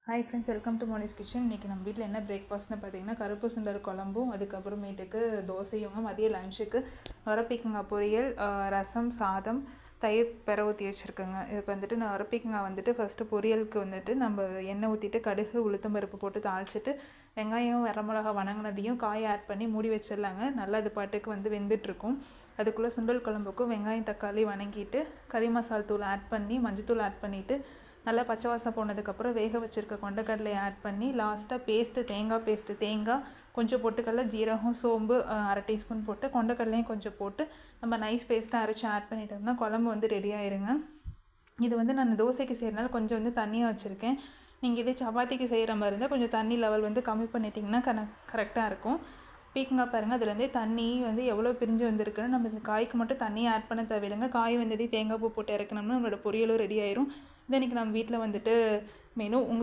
Hi friends, welcome to Moni's kitchen. இன்றைக்கி நம்ம வீட்டில் என்ன பிரேக்ஃபாஸ்ட்னு பார்த்தீங்கன்னா கருப்பு சுண்டல் குழம்பும் அதுக்கப்புறமேட்டுக்கு தோசையுங்க. மதிய லஞ்சுக்கு வரப்பீக்கங்காய் பொரியல், ரசம், சாதம், தயிர் பெற ஊற்றி வச்சுருக்கேங்க. இதுக்கு வந்துட்டு நான் வரப்பீக்கங்காய் வந்துட்டு ஃபஸ்ட்டு பொரியலுக்கு வந்துட்டு நம்ம எண்ணெய் ஊற்றிட்டு கடுகு உளுத்தம்பருப்பு போட்டு தாளிச்சிட்டு வெங்காயம் வரமிளகா வணங்கினதையும் காயை ஆட் பண்ணி மூடி வச்சிடலாங்க. நல்லா அது பாட்டுக்கு வந்து வெந்துட்டுருக்கும். அதுக்குள்ளே சுண்டல் குழம்புக்கும் வெங்காயம் தக்காளி வணங்கிட்டு கறி மசால் தூள் ஆட் பண்ணி மஞ்சத்தூள் ஆட் பண்ணிவிட்டு நல்லா பச்சை வாசம் போனதுக்கப்புறம் வேக வச்சுருக்க கொண்டக்கடலையை ஆட் பண்ணி லாஸ்ட்டாக தேங்காய் கொஞ்சம் பொட்டுக்கடலை, ஜீரகம், சோம்பு அரை டீஸ்பூன் போட்டு கொண்டக்கடலையும் கொஞ்சம் போட்டு நம்ம நைஸ் பேஸ்ட்டாக அரைச்சி ஆட் பண்ணிட்டோம்னா குழம்பு வந்து ரெடி ஆயிருங்க. இது வந்து நான் தோசைக்கு செய்கிறனால கொஞ்சம் வந்து தண்ணியாக வச்சுருக்கேன். நீங்கள் இதே சப்பாத்திக்கு செய்கிற மாதிரி இருந்தால் கொஞ்சம் தண்ணி லெவல் வந்து கம்மி பண்ணிட்டிங்கன்னா கரெக்டாக இருக்கும். பீக்கங்காய் பாருங்கள், அதுலேருந்தே தண்ணி வந்து எவ்வளோ பிரிஞ்சு வந்திருக்குன்னு. நம்ம இந்த காய்க்கு மட்டும் தண்ணியை ஆட் பண்ண தேவையில்லைங்க. காய் வந்ததே தேங்காய் பூ போட்டு இறக்கணும்னா நம்மளோட பொரியலும் ரெடி ஆயிரும். இது இன்றைக்கி நம்ம வீட்டில் வந்துட்டு மெனு.